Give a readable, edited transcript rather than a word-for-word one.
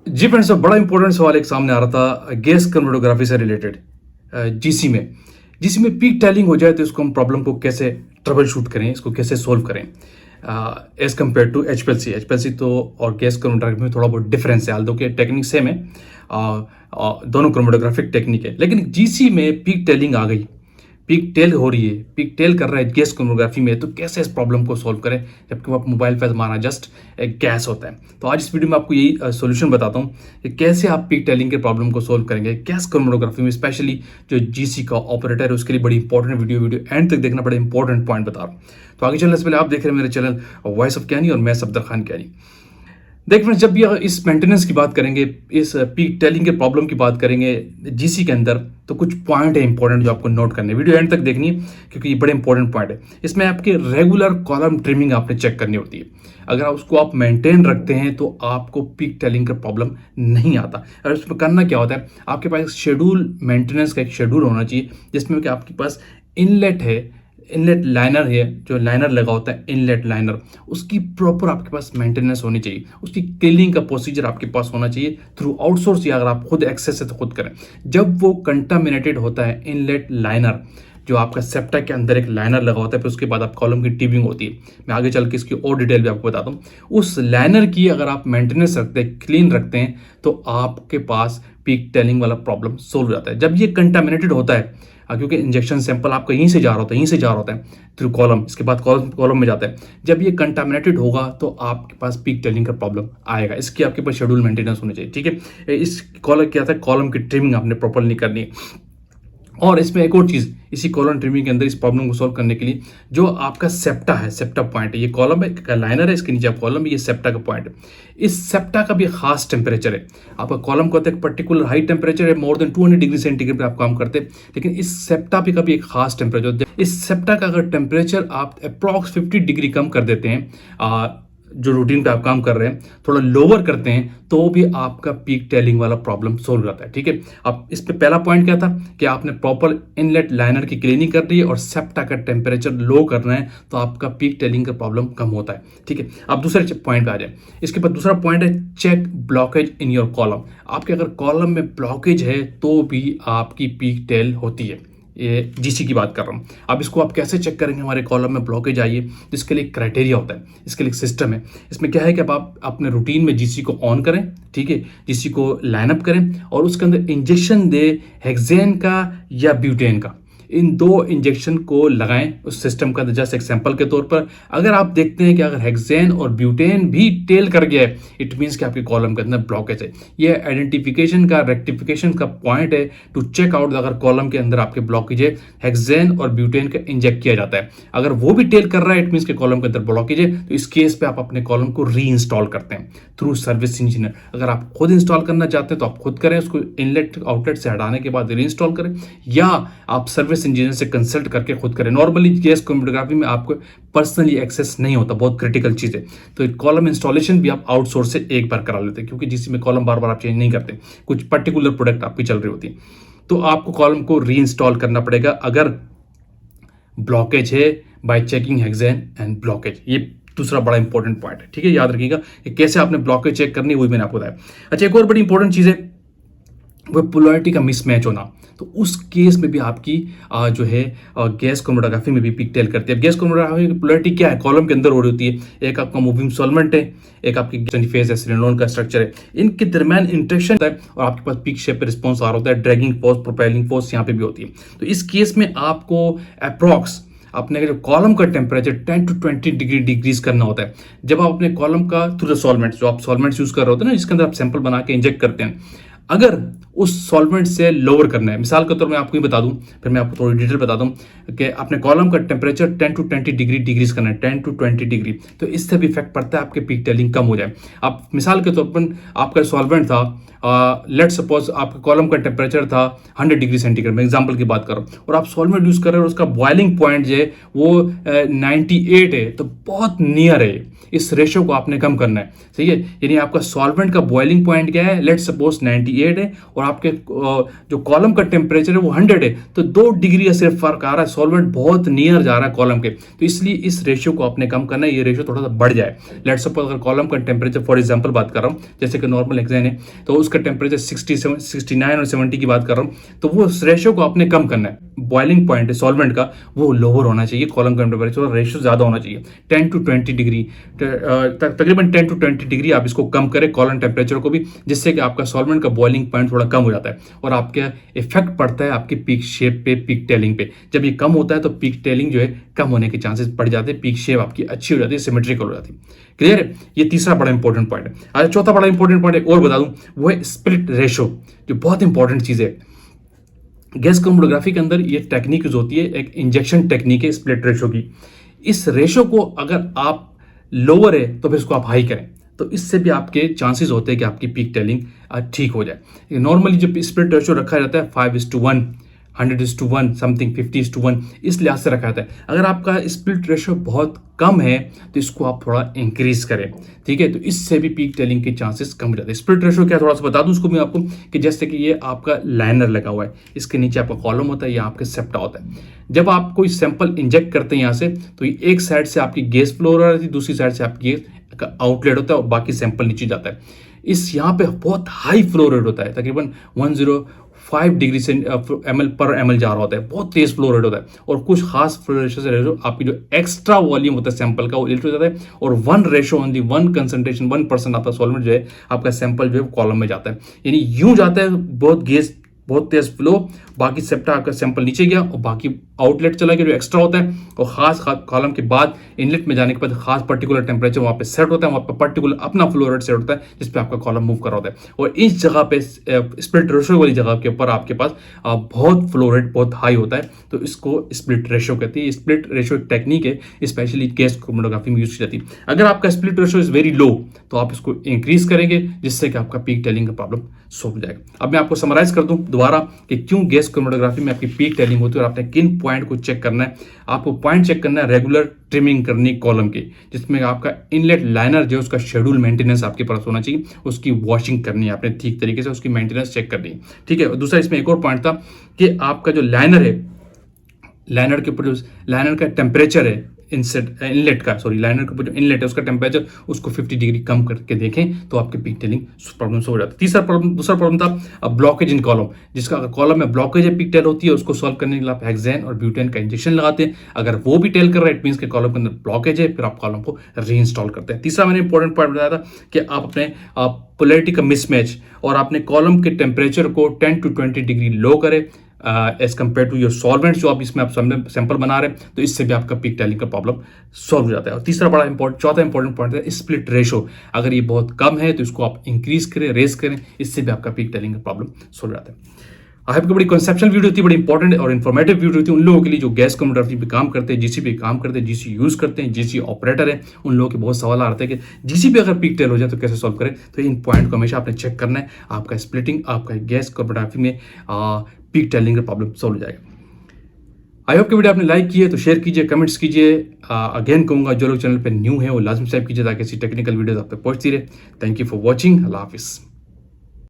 जी friends, तो बड़ा important सवाल एक सामने आ रहा था गैस क्रोमेटोग्राफी से रिलेटेड। जीसी में जीसी में पीक टेलिंग हो जाए तो इसको हम प्रॉब्लम को कैसे ट्रबल शूट करें, इसको कैसे सोल्व करें एज कम्पेयर टू एचपीएलसी तो और गैस क्रोमेटोग्राफी में थोड़ा बहुत डिफरेंस है। दो के टेक्निक सेम है, दोनों क्रोमेटोग्राफिक टेक्निक है, लेकिन जीसी में पीक टेलिंग आ गई, पीक टेल हो रही है, पीक टेल कर रहा है गैस क्रोमेटोग्राफी में, तो कैसे इस प्रॉब्लम को सॉल्व करें जबकि वो मोबाइल पर हमारा जस्ट एक गैस होता है। तो आज इस वीडियो में आपको यही सॉल्यूशन बताता हूँ कि कैसे आप पीक टेलिंग के प्रॉब्लम को सॉल्व करेंगे गैस क्रोमेटोग्राफी में, स्पेशली जो जीसी का ऑपरेटर है उसके लिए बड़ी इंपॉर्टेंट वीडियो एंड तक देखना, बड़ा इंपॉर्टेंट पॉइंट बता रहा हूँ। तो आगे चलने से पहले आप देख रहे हैं मेरे चैनल वॉइस ऑफ कैनी और मैं सफदर खान कैनी। देख फ्रेंड्स, जब भी इस मेंटेनेंस की बात करेंगे, इस पीक टेलिंग के प्रॉब्लम की बात करेंगे जीसी के अंदर, तो कुछ पॉइंट है इंपॉर्टेंट जो आपको नोट करने हैं। वीडियो एंड तक देखनी है क्योंकि ये बड़े इंपॉर्टेंट पॉइंट है। इसमें आपके रेगुलर कॉलम ट्रिमिंग आपने चेक करनी होती है। अगर आप उसको आप मेंटेन रखते हैं तो आपको पीक टेलिंग का प्रॉब्लम नहीं आता। और उसमें करना क्या होता है, आपके पास शेड्यूल मेंटेनेंस का एक शेड्यूल होना चाहिए जिसमें कि आपके पास इनलेट है, इनलेट लाइनर है, जो लाइनर लगा होता है इनलेट लाइनर, उसकी प्रॉपर आपके पास मेंटेनेंस होनी चाहिए, उसकी क्लीनिंग का प्रोसीजर आपके पास होना चाहिए थ्रू आउटसोर्स, या अगर आप खुद एक्सेस है तो खुद करें। जब वो कंटामिनेटेड होता है इनलेट लाइनर, जो आपका सेप्टा के अंदर एक लाइनर लगा होता है, फिर उसके बाद आप कॉलम की टिबिंग होती है, मैं आगे चल के इसकी और डिटेल भी आपको बताता हूँ। उस लाइनर की अगर आप मेंटेनेंस रखते हैं, क्लीन रखते हैं, तो आपके पास पीक टेलिंग वाला प्रॉब्लम सोल्व हो जाता है। जब ये कंटामिनेटेड होता है, क्योंकि इंजेक्शन सैंपल आपका यहीं से जा रहा होता है, यहीं से जा रहा होता है थ्रू कॉलम, इसके बाद कॉलम में जाता है। जब ये कंटामिनेटेड होगा तो आपके पास पीक टेलिंग का प्रॉब्लम आएगा। इसकी आपके पास शेड्यूल मेंटेनेंस होनी चाहिए, ठीक है। इस कॉलम क्या था, कॉलम की ट्रिमिंग आपने प्रॉपरली करनी है। और इसमें एक और चीज़, इसी कॉलम ट्रिमिंग के अंदर इस प्रॉब्लम को सॉल्व करने के लिए, जो आपका सेप्टा है, सेप्टा पॉइंट है, ये कॉलम है का लाइनर है, इसके नीचे आप कॉलम है, ये सेप्टा का पॉइंट है। इस सेप्टा का भी खास टेम्परेचर है। आपका कॉलम का एक पर्टिकुलर हाई टेम्परेचर है, मोर देन 200 डिग्री सेंटीग्रेड पे आप काम करते हैं, लेकिन इस सेप्टा पे का भी एक खास टेम्परेचर। इस सेप्टा का अगर टेम्परेचर आप अप्रॉक्स 50 डिग्री कम कर देते हैं, जो रूटीन पे आप काम कर रहे हैं, थोड़ा लोअर करते हैं, तो भी आपका पीक टेलिंग वाला प्रॉब्लम सोल्व हो जाता है, ठीक है। अब इस पे पहला पॉइंट क्या था कि आपने प्रॉपर इनलेट लाइनर की क्लीनिंग कर दी है और सेप्टा का टेम्परेचर लो करना है, तो आपका पीक टेलिंग का प्रॉब्लम कम होता है, ठीक है। अब दूसरे पॉइंट पे आ जाए। इसके बाद दूसरा पॉइंट है check blockage in your column. आपके अगर कॉलम में ब्लॉकेज है तो भी आपकी पीक टेल होती है। ये जीसी की बात कर रहा हूँ। अब इसको आप कैसे चेक करेंगे, हमारे कॉलम में ब्लॉकेज आई है, जिसके लिए क्राइटेरिया होता है, इसके लिए सिस्टम है। इसमें क्या है कि अब आप अपने रूटीन में जीसी को ऑन करें, ठीक है, जीसी को लाइनअप करें और उसके अंदर इंजेक्शन दे हेक्सेन का या ब्यूटेन का। इन दो इंजेक्शन को लगाएं उस सिस्टम का, जस्ट एग्जांपल के तौर पर। अगर आप देखते हैं कि अगर हेक्सेन और ब्यूटेन भी टेल कर गया है, इट मीन्स कि आपके कॉलम के अंदर ब्लॉकेज है। ये आइडेंटिफिकेशन का, रेक्टिफिकेशन का पॉइंट है टू चेक आउट अगर कॉलम के अंदर आपके ब्लॉकेज है, हेक्सेन और ब्यूटेन का इंजेक्ट किया जाता है। अगर वो भी टेल कर रहा है, इट मीन्स के कॉलम के अंदर ब्लॉकेज है, तो इस केस पे आप अपने कॉलम को री इंस्टॉल करते हैं थ्रू सर्विस इंजीनियर। अगर आप खुद इंस्टॉल करना चाहते हैं तो आप खुद करें, उसको इनलेट आउटलेट से हटाने के बाद री इंस्टॉल करें, या आप सर्विस इंजीनियर से कंसल्ट करके खुद करें। नॉर्मली गैस क्रोमेटोग्राफी में आपको पर्सनली एक्सेस नहीं होता, बहुत क्रिटिकल चीज़ है, तो कॉलम इंस्टॉलेशन भी आप आउटसोर्स से एक बार करा लेते हैं, क्योंकि जिसमें में कॉलम बार बार आप चेंज नहीं करते, कुछ पर्टिकुलर प्रोडक्ट आपकी चल रही होती है, तो आपको कॉलम को री इंस्टॉल करना पड़ेगा अगर ब्लॉकेज है, bye checking hexane and blockage. ये दूसरा बड़ा इंपॉर्टेंट पॉइंट है, ठीक है, याद रखिएगा कि कैसे आपने ब्लॉकेज चेक करनी है, वही मैंने आपको बताया। अच्छा, एक और बड़ी इंपॉर्टेंट चीज़ है, वो पोलैरिटी का मिसमैच होना। तो उस केस में भी आपकी जो है गैस क्रोमेटोग्राफी में भी पिक टेल करती है। गैस क्रोमेटोग्राफी की पोलैरिटी क्या है, कॉलम के अंदर हो रही होती है, एक आपका मूविंग सॉल्वेंट है, एक आपकी फेज है, सिलिनोन का स्ट्रक्चर है, इनके दरमियान इंटरेक्शन है और आपके पास पिक शेप पे रिस्पॉन्स आ रहा होता है। ड्रैगिंग फोर्स, प्रोपेलिंग फोर्स यहाँ पे भी होती है। तो इस केस में आपको अप्रॉक्स अपने जो कॉलम का टेम्परेचर 10 to 20 डिग्री डिक्रीज करना होता है। जब आप अपने कॉलम का थ्रू द सॉल्वेंट्स, जो आप सॉल्वेंट्स यूज कर रहे होते हैं ना, जिसके अंदर आप सैंपल बना के इंजेक्ट करते हैं, अगर उस सॉल्वेंट से लोअर करना है, मिसाल के तौर में आपको ही बता दूं, फिर मैं आपको थोड़ी डिटेल बता दूं कि अपने कॉलम का टेम्परेचर 10 to 20 डिग्री डिक्रीज करना है, 10 to 20 डिग्री, तो इससे भी इफेक्ट पड़ता है, आपके पीक टेलिंग कम हो जाए। आप मिसाल के तौर पर आपका सॉल्वेंट था लेट सपोज आपके कॉलम का टेम्परेचर था 100 डिग्री सेंटीग्रेड, मैं एग्जांपल की बात कर रहा हूँ, और आप सॉल्वेंट यूज़ कर रहे हो और उसका बॉइलिंग पॉइंट जो है वो 98 है, तो बहुत नियर है। इस रेशो को आपने कम करना है, सही है। यानी आपका सॉल्वेंट का बॉइलिंग पॉइंट क्या है, लेट सपोज 98 है, और आपके जो कॉलम का टेम्परेचर है वो 100 है, तो 2 डिग्री का सिर्फ फर्क आ रहा है, सॉल्वेंट बहुत नियर जा रहा है कॉलम के, तो इसलिए इस रेशियो को आपने कम करना है, ये रेशियो थोड़ा सा बढ़ जाए। लेट सपोज अगर कॉलम का टेम्परेचर, फॉर एग्जांपल बात कर रहा हूँ, जैसे कि नॉर्मल हेक्सेन है, तो उसका टेम्परेचर 67, 69 और 70 की बात कर रहा हूँ, तो वो रेशियो को आपने कम करना है। बॉइलिंग पॉइंट है सॉल्वेंट का वो लोअर होना चाहिए, कॉलम का टेम्परेचर रेशियो ज़्यादा होना चाहिए, 10 to 20 डिग्री, तकरीबन 10 to 20 डिग्री आप इसको कम करें कॉलम टेम्परेचर को भी, जिससे कि आपका सॉल्वेंट का बॉइलिंग पॉइंट थोड़ा कम हो जाता है और आपके इफेक्ट पड़ता है आपकी पीक शेप पे, पीक टेलिंग पे। जब ये कम होता है तो पीक टेलिंग जो है कम होने के चांसेस बढ़ जाते हैं, पीक शेप आपकी अच्छी हो जाती है, सिमेट्रिकल हो जाती है। क्लियर है? ये तीसरा बड़ा इंपॉर्टेंट पॉइंट है। आज चौथा बड़ा इंपॉर्टेंट पॉइंट और बता दूं, वो है स्प्लिट रेशो, जो बहुत इंपॉर्टेंट चीज़ है। गैस क्रोमेटोग्राफी के अंदर ये टेक्निक यूज होती है, एक इंजेक्शन टेक्निक है स्प्लिट रेशो की। इस रेशो को अगर आप लोअर है तो फिर इसको आप हाई करें, तो इससे भी आपके चांसेस होते हैं कि आपकी पीक टेलिंग ठीक हो जाए। नॉर्मली जो स्प्लिट रेशो रखा जाता है 5:1, 100:1, समथिंग 50:1, इस लिहाज से रखा जाता है। अगर आपका स्प्लिट रेशो बहुत कम है तो इसको आप थोड़ा इंक्रीज करें, ठीक है, तो इससे भी पीक टेलिंग के चांसेस कम हो जाते हैं। स्प्लिट रेशो क्या, थोड़ा सा बता दूं उसको मैं आपको, कि जैसे कि ये आपका लाइनर लगा हुआ है, इसके नीचे आपका कॉलम होता है, या आपके सेप्टा होता है। जब आप कोई सैंपल इंजेक्ट करते हैं यहाँ से, तो ये एक साइड से आपकी गैस फ्लो हो रही है, दूसरी साइड से आपकी का आउटलेट होता है और बाकी सैंपल नीचे जाता है। इस यहाँ पे बहुत हाई फ्लो रेट होता है, तकरीबन 105 डिग्री से ml/ml जा रहा होता है, बहुत तेज फ्लो रेट होता है, और कुछ खास फ्लो रेशो से आपकी जो एक्स्ट्रा वॉल्यूम होता है सैंपल का वो लिट हो जाता है, और 1 रेशो ऑन दी 1 कंसंट्रेशन 1% आपका सॉल्वेंट जो है आपका सैंपल जो है कॉलम में जाता है। यानी यूं जाता है बहुत गैस, बहुत तेज फ्लो, बाकी सेप्टा आपका सैंपल नीचे गया और बाकी आउटलेट चला गया जो एक्स्ट्रा होता है, और खास कॉलम के बाद इनलेट में जाने के बाद खास पर्टिकुलर टेम्परेचर वहाँ पे सेट होता है, वहाँ पे पर्टिकुलर अपना फ्लो रेट सेट होता है जिस पे आपका कॉलम मूव कर रहा होता है। और इस जगह पे स्प्लिट रेशो वाली जगह के ऊपर आपके पास बहुत फ्लो रेट बहुत हाई होता है, तो इसको स्प्लिट रेशो कहती है। स्प्लिट रेशो एक टेक्निक है, स्पेशली गैस क्रोमेटोग्राफी में यूज की जाती है। अगर आपका split ratio is very low तो आप इसको इंक्रीज करेंगे, जिससे कि आपका पीक टेलिंग का प्रॉब्लम सॉल्व हो जाएगा। अब मैं आपको समराइज कर दूं दोबारा कि क्यों गैस क्रोमेटोग्राफी में आपकी पीक टेलिंग होती है और आपने किन पॉइंट को चेक करना है। आपको पॉइंट चेक करना है रेगुलर ट्रिमिंग करनी कॉलम की, जिसमें आपका इनलेट लाइनर जो उसका शेड्यूल मेंटेनेंस आपके पास होना चाहिए, उसकी वॉशिंग करनी है आपने ठीक तरीके से, उसकी मेंटेनेंस चेक करनी है, ठीक है। और दूसरा इसमें एक और पॉइंट था कि आपका जो लाइनर है, लाइनर के ऊपर जो लाइनर का टेम्परेचर है, इनलेट का, सॉरी लाइनर के ऊपर जो इनलेट है उसका टेम्परेचर उसको 50 डिग्री कम करके देखें तो आपके पीक टेलिंग प्रॉब्लम हो जाता है। दूसरा प्रॉब्लम था ब्लॉकेज इन कॉलम, जिसका अगर कॉलम में ब्लॉकेज है, पीक टेल होती है, उसको सॉल्व करने के लिए आप हेक्सेन और ब्यूटेन का इंजेक्शन लगाते हैं। अगर वो भी टेल कर रहा है इट मीन्स के कॉलम के अंदर ब्लॉकेज है, फिर आप कॉलम को रीइंस्टॉल करते हैं। तीसरा मैंने इंपॉर्टेंट पॉइंट बताया था कि आप अपने पोलैरिटी का मिसमैच और अपने कॉलम के टेम्परेचर को 10 to 20 डिग्री लो करें as compare to your solvent जो आप इसमें आप सैंपल बना रहे हैं, तो इससे भी आपका पीक टेलिंग का प्रॉब्लम सॉल्व हो जाता है। और चौथा इंपॉर्टेंट पॉइंट है स्प्लिट रेशो। अगर ये बहुत कम है तो इसको आप इंक्रीज करें, रेस करें, इससे भी आपका पीक टेलिंग का प्रॉब्लम सॉल्व हो जाता है। आई होप कि बड़ी कॉन्सेप्चुअल वीडियो थी, बड़ी इंपॉर्टेंट और इन्फॉर्मेटिव वीडियो थी उन लोगों के लिए जो गैस क्रोमेटोग्राफी पे काम करते हैं, जीसी पे काम करते हैं, जीसी यूज करते हैं, जीसी ऑपरेटर है। उन लोगों के बहुत सवाल आते हैं कि जीसी पे अगर पीक टेल हो जाए तो कैसे सॉल्व करें। तो इन पॉइंट को हमेशा आपने चेक करना है, आपका स्प्लिटिंग, आपका गैस क्रोमेटोग्राफी में पीक टेलिंग का प्रॉब्लम सॉल्व हो जाएगा। आई होप कि वीडियो आपने लाइक की है तो शेयर कीजिए, कमेंट्स कीजिए। अगेन कहूँगा जो लोग चैनल पे न्यू है वो लाजमी सब्सक्राइब कीजिए ताकि ऐसी टेक्निकल वीडियोस आप तक पहुँचती रहे। Thank you for watching. अल्लाह हाफिज़।